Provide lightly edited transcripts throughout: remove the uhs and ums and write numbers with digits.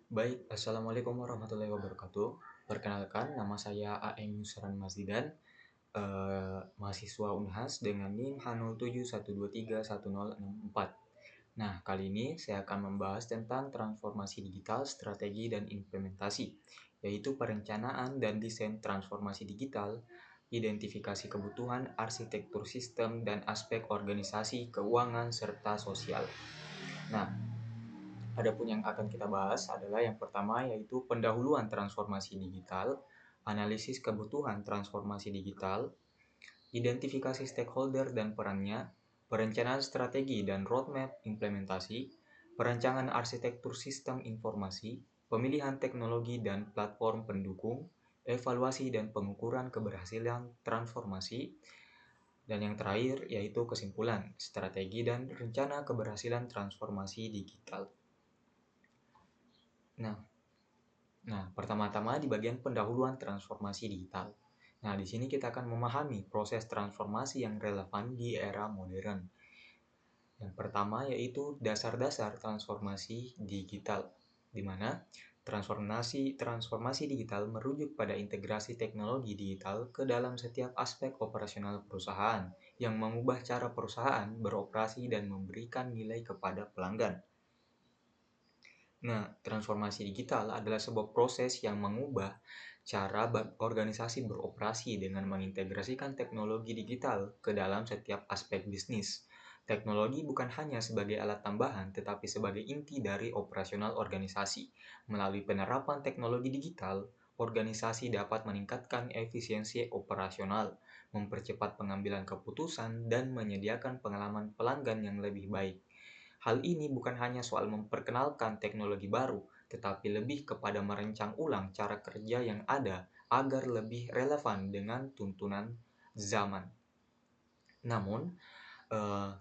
Baik, Assalamualaikum warahmatullahi wabarakatuh. Perkenalkan, nama saya A.M. Yusran Masdidan, mahasiswa Unhas dengan NIM H0712310664. Nah, kali ini saya akan membahas tentang transformasi digital, strategi, dan implementasi, yaitu perencanaan dan desain transformasi digital, identifikasi kebutuhan, arsitektur sistem, dan aspek organisasi, keuangan, serta sosial. Nah, adapun yang akan kita bahas adalah yang pertama yaitu pendahuluan transformasi digital, analisis kebutuhan transformasi digital, identifikasi stakeholder dan perannya, perencanaan strategi dan roadmap implementasi, perancangan arsitektur sistem informasi, pemilihan teknologi dan platform pendukung, evaluasi dan pengukuran keberhasilan transformasi, dan yang terakhir yaitu kesimpulan, strategi dan rencana keberhasilan transformasi digital. Nah, pertama-tama di bagian pendahuluan transformasi digital. Nah, di sini kita akan memahami proses transformasi yang relevan di era modern. Yang pertama yaitu dasar-dasar transformasi digital, di mana transformasi digital merujuk pada integrasi teknologi digital ke dalam setiap aspek operasional perusahaan yang mengubah cara perusahaan beroperasi dan memberikan nilai kepada pelanggan. Nah, transformasi digital adalah sebuah proses yang mengubah cara organisasi beroperasi dengan mengintegrasikan teknologi digital ke dalam setiap aspek bisnis. Teknologi bukan hanya sebagai alat tambahan, tetapi sebagai inti dari operasional organisasi. Melalui penerapan teknologi digital, organisasi dapat meningkatkan efisiensi operasional, mempercepat pengambilan keputusan, dan menyediakan pengalaman pelanggan yang lebih baik. Hal ini bukan hanya soal memperkenalkan teknologi baru, tetapi lebih kepada merancang ulang cara kerja yang ada agar lebih relevan dengan tuntunan zaman. Namun,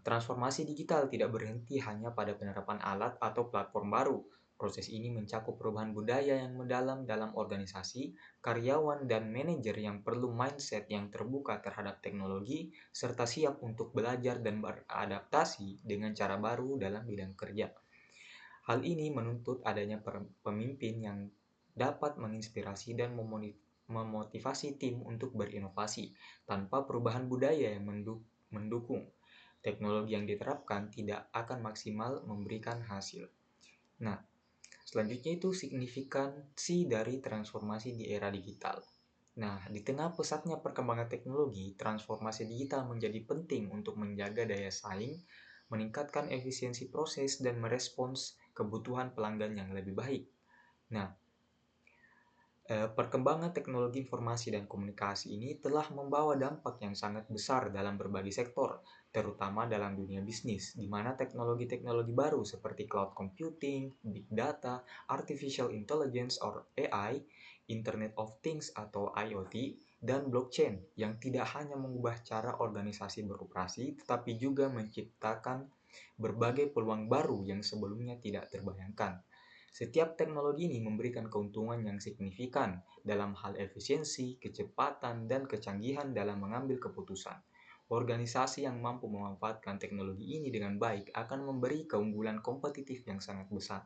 transformasi digital tidak berhenti hanya pada penerapan alat atau platform baru. Proses ini mencakup perubahan budaya yang mendalam dalam organisasi, karyawan dan manajer yang perlu mindset yang terbuka terhadap teknologi, serta siap untuk belajar dan beradaptasi dengan cara baru dalam bidang kerja. Hal ini menuntut adanya pemimpin yang dapat menginspirasi dan memotivasi tim untuk berinovasi. Tanpa perubahan budaya yang mendukung, teknologi yang diterapkan tidak akan maksimal memberikan hasil. Nah, selanjutnya itu signifikansi dari transformasi di era digital. Nah, di tengah pesatnya perkembangan teknologi, transformasi digital menjadi penting untuk menjaga daya saing, meningkatkan efisiensi proses, dan merespons kebutuhan pelanggan yang lebih baik. Nah, perkembangan teknologi informasi dan komunikasi ini telah membawa dampak yang sangat besar dalam berbagai sektor, terutama dalam dunia bisnis, di mana teknologi-teknologi baru seperti cloud computing, big data, artificial intelligence or AI, Internet of Things atau IoT, dan blockchain yang tidak hanya mengubah cara organisasi beroperasi, tetapi juga menciptakan berbagai peluang baru yang sebelumnya tidak terbayangkan. Setiap teknologi ini memberikan keuntungan yang signifikan dalam hal efisiensi, kecepatan, dan kecanggihan dalam mengambil keputusan. Organisasi yang mampu memanfaatkan teknologi ini dengan baik akan memberi keunggulan kompetitif yang sangat besar.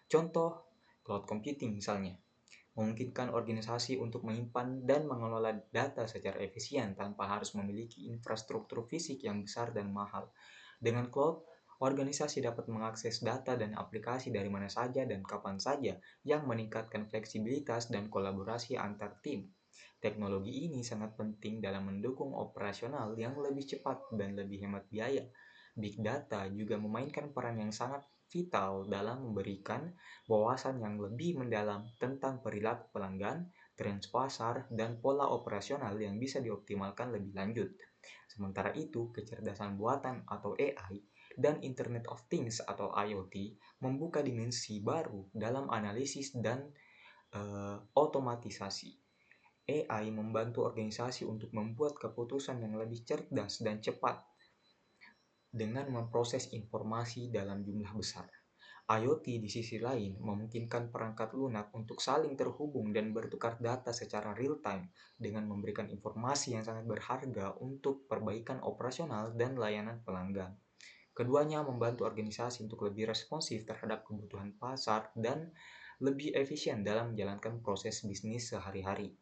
Contoh, cloud computing misalnya, memungkinkan organisasi untuk menyimpan dan mengelola data secara efisien tanpa harus memiliki infrastruktur fisik yang besar dan mahal. Dengan cloud, organisasi dapat mengakses data dan aplikasi dari mana saja dan kapan saja yang meningkatkan fleksibilitas dan kolaborasi antar tim. Teknologi ini sangat penting dalam mendukung operasional yang lebih cepat dan lebih hemat biaya. Big data juga memainkan peran yang sangat vital dalam memberikan wawasan yang lebih mendalam tentang perilaku pelanggan, tren pasar, dan pola operasional yang bisa dioptimalkan lebih lanjut. Sementara itu, kecerdasan buatan atau AI dan Internet of Things atau IoT membuka dimensi baru dalam analisis dan otomatisasi. AI membantu organisasi untuk membuat keputusan yang lebih cerdas dan cepat dengan memproses informasi dalam jumlah besar. IoT di sisi lain memungkinkan perangkat lunak untuk saling terhubung dan bertukar data secara real-time dengan memberikan informasi yang sangat berharga untuk perbaikan operasional dan layanan pelanggan. Keduanya membantu organisasi untuk lebih responsif terhadap kebutuhan pasar dan lebih efisien dalam menjalankan proses bisnis sehari-hari.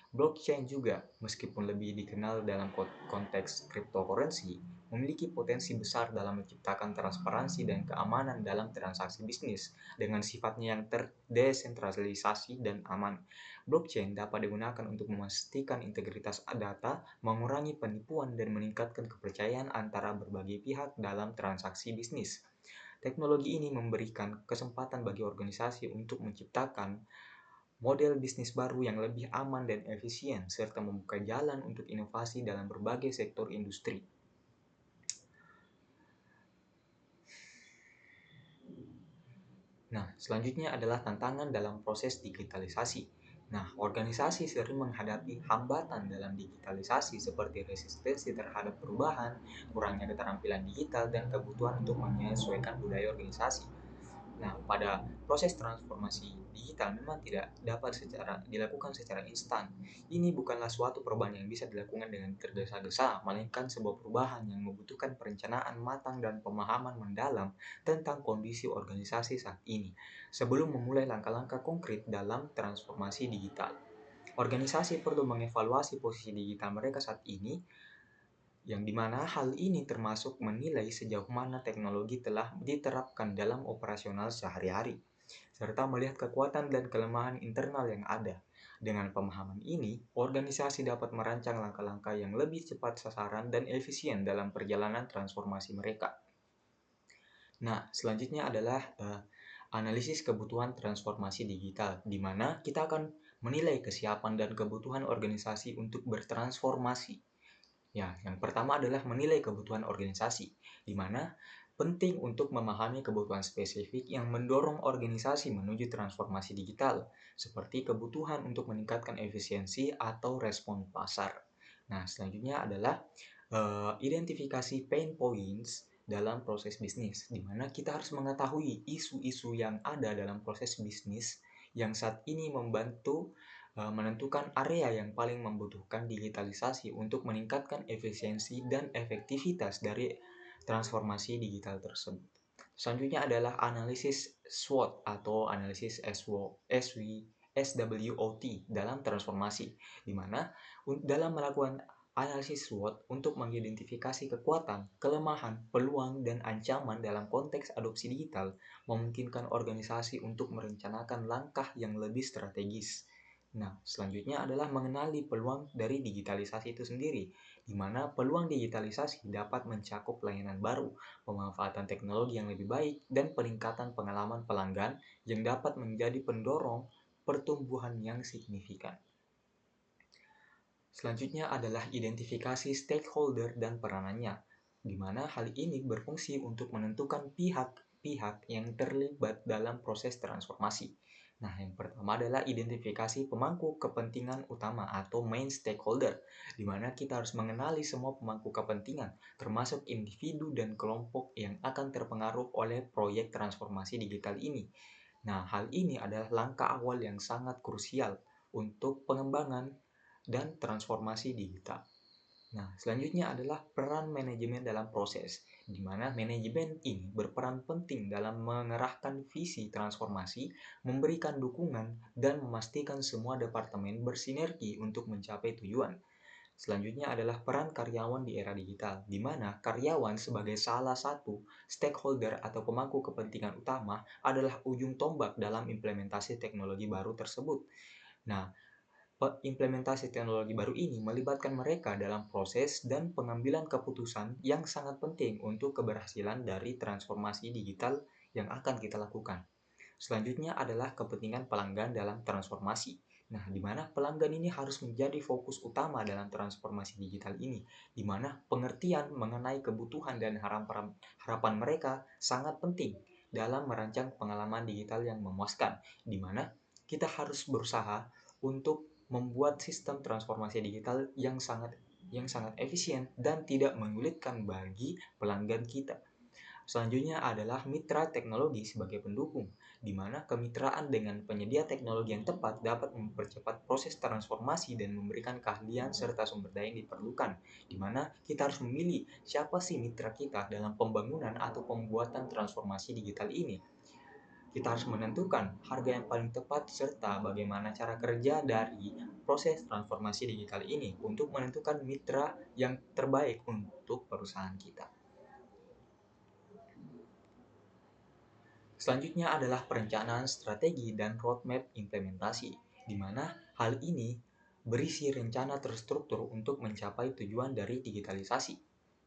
Blockchain juga, meskipun lebih dikenal dalam konteks cryptocurrency, memiliki potensi besar dalam menciptakan transparansi dan keamanan dalam transaksi bisnis dengan sifatnya yang terdesentralisasi dan aman. Blockchain dapat digunakan untuk memastikan integritas data, mengurangi penipuan, dan meningkatkan kepercayaan antara berbagai pihak dalam transaksi bisnis. Teknologi ini memberikan kesempatan bagi organisasi untuk menciptakan model bisnis baru yang lebih aman dan efisien, serta membuka jalan untuk inovasi dalam berbagai sektor industri. Nah, selanjutnya adalah tantangan dalam proses digitalisasi. Nah, organisasi sering menghadapi hambatan dalam digitalisasi seperti resistensi terhadap perubahan, kurangnya keterampilan digital, dan kebutuhan untuk menyesuaikan budaya organisasi. Nah, pada proses transformasi digital memang tidak dapat dilakukan secara instan. Ini bukanlah suatu perubahan yang bisa dilakukan dengan tergesa-gesa, melainkan sebuah perubahan yang membutuhkan perencanaan matang dan pemahaman mendalam tentang kondisi organisasi saat ini, sebelum memulai langkah-langkah konkret dalam transformasi digital. Organisasi perlu mengevaluasi posisi digital mereka saat ini, yang dimana hal ini termasuk menilai sejauh mana teknologi telah diterapkan dalam operasional sehari-hari, serta melihat kekuatan dan kelemahan internal yang ada. Dengan pemahaman ini, organisasi dapat merancang langkah-langkah yang lebih cepat sasaran dan efisien dalam perjalanan transformasi mereka. Nah, selanjutnya adalah analisis kebutuhan transformasi digital, di mana kita akan menilai kesiapan dan kebutuhan organisasi untuk bertransformasi. Ya, yang pertama adalah menilai kebutuhan organisasi, di mana penting untuk memahami kebutuhan spesifik yang mendorong organisasi menuju transformasi digital, seperti kebutuhan untuk meningkatkan efisiensi atau respon pasar. Nah, selanjutnya adalah identifikasi pain points dalam proses bisnis, di mana kita harus mengetahui isu-isu yang ada dalam proses bisnis yang saat ini membantu menentukan area yang paling membutuhkan digitalisasi untuk meningkatkan efisiensi dan efektivitas dari transformasi digital tersebut. Selanjutnya adalah analisis SWOT atau analisis SWOT dalam transformasi, di mana dalam melakukan analisis SWOT untuk mengidentifikasi kekuatan, kelemahan, peluang, dan ancaman dalam konteks adopsi digital memungkinkan organisasi untuk merencanakan langkah yang lebih strategis. Nah, selanjutnya adalah mengenali peluang dari digitalisasi itu sendiri, di mana peluang digitalisasi dapat mencakup layanan baru, pemanfaatan teknologi yang lebih baik, dan peningkatan pengalaman pelanggan yang dapat menjadi pendorong pertumbuhan yang signifikan. Selanjutnya adalah identifikasi stakeholder dan peranannya, di mana hal ini berfungsi untuk menentukan pihak-pihak yang terlibat dalam proses transformasi. Nah, yang pertama adalah identifikasi pemangku kepentingan utama atau main stakeholder, di mana kita harus mengenali semua pemangku kepentingan, termasuk individu dan kelompok yang akan terpengaruh oleh proyek transformasi digital ini. Nah, hal ini adalah langkah awal yang sangat krusial untuk pengembangan dan transformasi digital. Nah, selanjutnya adalah peran manajemen dalam proses, di mana manajemen ini berperan penting dalam mengerahkan visi transformasi, memberikan dukungan, dan memastikan semua departemen bersinergi untuk mencapai tujuan. Selanjutnya adalah peran karyawan di era digital, di mana karyawan sebagai salah satu stakeholder atau pemangku kepentingan utama adalah ujung tombak dalam implementasi teknologi baru tersebut. Nah, implementasi teknologi baru ini melibatkan mereka dalam proses dan pengambilan keputusan yang sangat penting untuk keberhasilan dari transformasi digital yang akan kita lakukan. Selanjutnya adalah kepentingan pelanggan dalam transformasi. Nah, di mana pelanggan ini harus menjadi fokus utama dalam transformasi digital ini, di mana pengertian mengenai kebutuhan dan harapan mereka sangat penting dalam merancang pengalaman digital yang memuaskan, di mana kita harus berusaha untuk membuat sistem transformasi digital yang sangat efisien dan tidak menyulitkan bagi pelanggan kita. Selanjutnya adalah mitra teknologi sebagai pendukung, di mana kemitraan dengan penyedia teknologi yang tepat dapat mempercepat proses transformasi dan memberikan keahlian serta sumber daya yang diperlukan, di mana kita harus memilih siapa sih mitra kita dalam pembangunan atau pembuatan transformasi digital ini. Kita harus menentukan harga yang paling tepat serta bagaimana cara kerja dari proses transformasi digital ini untuk menentukan mitra yang terbaik untuk perusahaan kita. Selanjutnya adalah perencanaan strategi dan roadmap implementasi, di mana hal ini berisi rencana terstruktur untuk mencapai tujuan dari digitalisasi.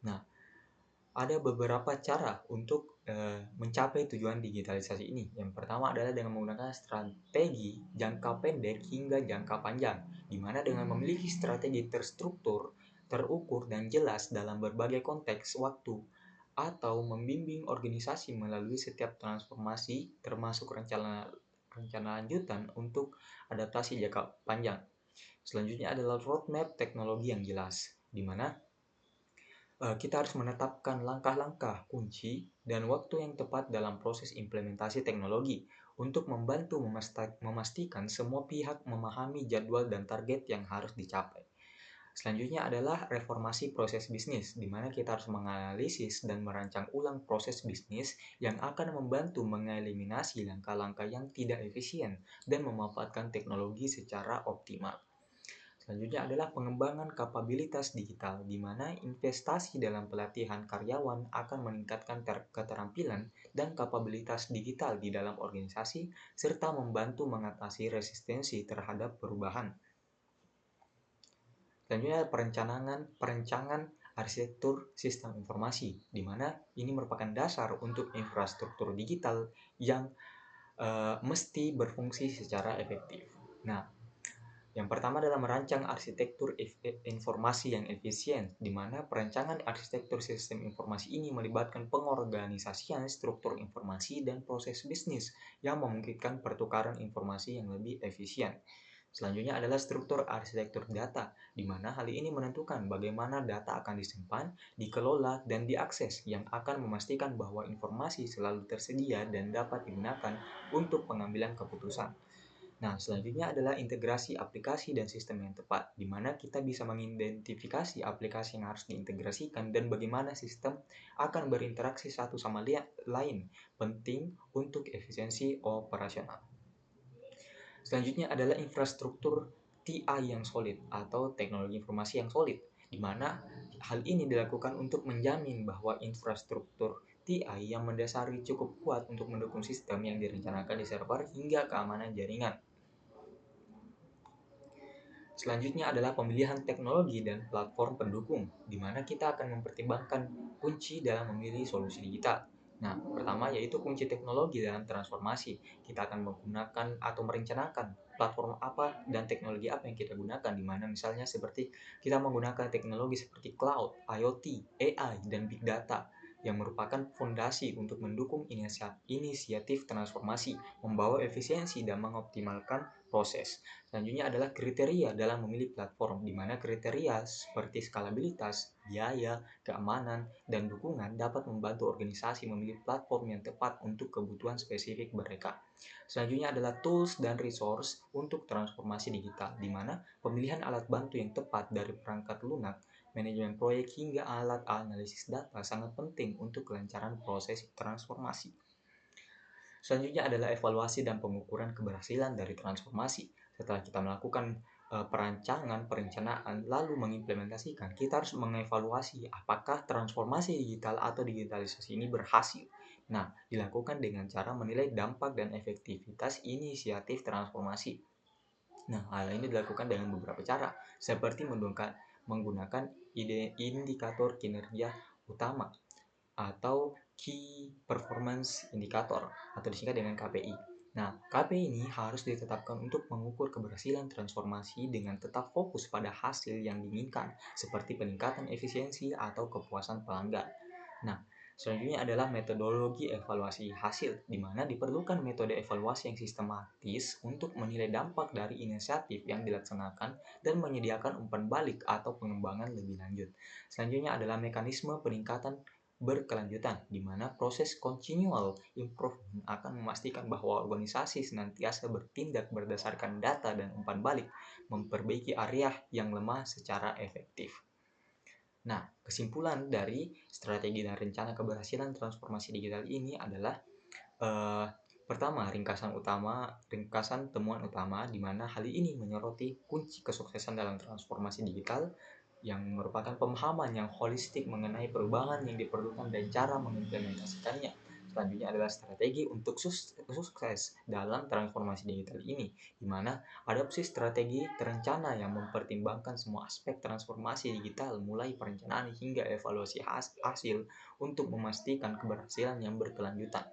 Nah, ada beberapa cara untuk mencapai tujuan digitalisasi ini. Yang pertama adalah dengan menggunakan strategi jangka pendek hingga jangka panjang, di mana dengan memiliki strategi terstruktur, terukur, dan jelas dalam berbagai konteks waktu, atau membimbing organisasi melalui setiap transformasi, termasuk rencana lanjutan untuk adaptasi jangka panjang. Selanjutnya adalah roadmap teknologi yang jelas, di mana kita harus menetapkan langkah-langkah kunci dan waktu yang tepat dalam proses implementasi teknologi untuk membantu memastikan semua pihak memahami jadwal dan target yang harus dicapai. Selanjutnya adalah reformasi proses bisnis, di mana kita harus menganalisis dan merancang ulang proses bisnis yang akan membantu mengeliminasi langkah-langkah yang tidak efisien dan memanfaatkan teknologi secara optimal. Selanjutnya adalah pengembangan kapabilitas digital, di mana investasi dalam pelatihan karyawan akan meningkatkan keterampilan dan kapabilitas digital di dalam organisasi, serta membantu mengatasi resistensi terhadap perubahan. Selanjutnya perencanaan arsitektur sistem informasi, di mana ini merupakan dasar untuk infrastruktur digital yang mesti berfungsi secara efektif. Nah, yang pertama adalah merancang arsitektur informasi yang efisien, di mana perancangan arsitektur sistem informasi ini melibatkan pengorganisasian struktur informasi dan proses bisnis yang memungkinkan pertukaran informasi yang lebih efisien. Selanjutnya adalah struktur arsitektur data, di mana hal ini menentukan bagaimana data akan disimpan, dikelola, dan diakses yang akan memastikan bahwa informasi selalu tersedia dan dapat digunakan untuk pengambilan keputusan. Nah, selanjutnya adalah integrasi aplikasi dan sistem yang tepat, di mana kita bisa mengidentifikasi aplikasi yang harus diintegrasikan dan bagaimana sistem akan berinteraksi satu sama lain, penting untuk efisiensi operasional. Selanjutnya adalah infrastruktur TI yang solid atau teknologi informasi yang solid, di mana hal ini dilakukan untuk menjamin bahwa infrastruktur TI yang mendasari cukup kuat untuk mendukung sistem yang direncanakan di server hingga keamanan jaringan. Selanjutnya adalah pemilihan teknologi dan platform pendukung, di mana kita akan mempertimbangkan kunci dalam memilih solusi digital. Nah, pertama yaitu kunci teknologi dalam transformasi. Kita akan menggunakan atau merencanakan platform apa dan teknologi apa yang kita gunakan, di mana misalnya seperti kita menggunakan teknologi seperti cloud, IoT, AI, dan big data yang merupakan fondasi untuk mendukung inisiatif transformasi, membawa efisiensi dan mengoptimalkan proses. Selanjutnya adalah kriteria dalam memilih platform, di mana kriteria seperti skalabilitas, biaya, keamanan, dan dukungan dapat membantu organisasi memilih platform yang tepat untuk kebutuhan spesifik mereka. Selanjutnya adalah tools dan resource untuk transformasi digital, di mana pemilihan alat bantu yang tepat dari perangkat lunak, manajemen proyek, hingga alat analisis data sangat penting untuk kelancaran proses transformasi. Selanjutnya adalah evaluasi dan pengukuran keberhasilan dari transformasi. Setelah kita melakukan perencanaan, lalu mengimplementasikan, kita harus mengevaluasi apakah transformasi digital atau digitalisasi ini berhasil. Nah, dilakukan dengan cara menilai dampak dan efektivitas inisiatif transformasi. Nah, hal ini dilakukan dengan beberapa cara, seperti menggunakan indikator kinerja utama atau Key Performance Indicator atau disingkat dengan KPI. Nah, KPI ini harus ditetapkan untuk mengukur keberhasilan transformasi dengan tetap fokus pada hasil yang diinginkan, seperti peningkatan efisiensi atau kepuasan pelanggan. Nah, selanjutnya adalah metodologi evaluasi hasil, di mana diperlukan metode evaluasi yang sistematis untuk menilai dampak dari inisiatif yang dilaksanakan dan menyediakan umpan balik atau pengembangan lebih lanjut. Selanjutnya adalah mekanisme peningkatan berkelanjutan, di mana proses continual improvement akan memastikan bahwa organisasi senantiasa bertindak berdasarkan data dan umpan balik, memperbaiki area yang lemah secara efektif. Nah, kesimpulan dari strategi dan rencana keberhasilan transformasi digital ini adalah Pertama, ringkasan temuan utama di mana hal ini menyoroti kunci kesuksesan dalam transformasi digital yang merupakan pemahaman yang holistik mengenai perubahan yang diperlukan dan cara mengimplementasikannya. Selanjutnya adalah strategi untuk sukses dalam transformasi digital ini, di mana adopsi strategi terencana yang mempertimbangkan semua aspek transformasi digital, mulai perencanaan hingga evaluasi hasil untuk memastikan keberhasilan yang berkelanjutan.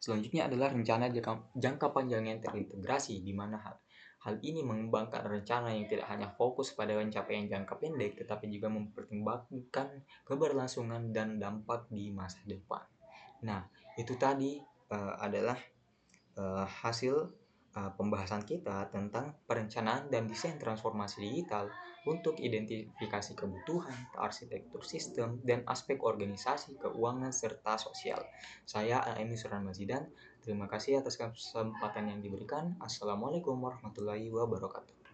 Selanjutnya adalah rencana jangka panjang yang terintegrasi, di mana hal ini mengembangkan rencana yang tidak hanya fokus pada pencapaian jangka pendek, tetapi juga mempertimbangkan keberlangsungan dan dampak di masa depan. Nah, itu tadi adalah hasil pembahasan kita tentang perencanaan dan desain transformasi digital untuk identifikasi kebutuhan, arsitektur sistem, dan aspek organisasi, keuangan, serta sosial. Saya Aemi Suran Mazidan. Terima kasih atas kesempatan yang diberikan. Assalamualaikum warahmatullahi wabarakatuh.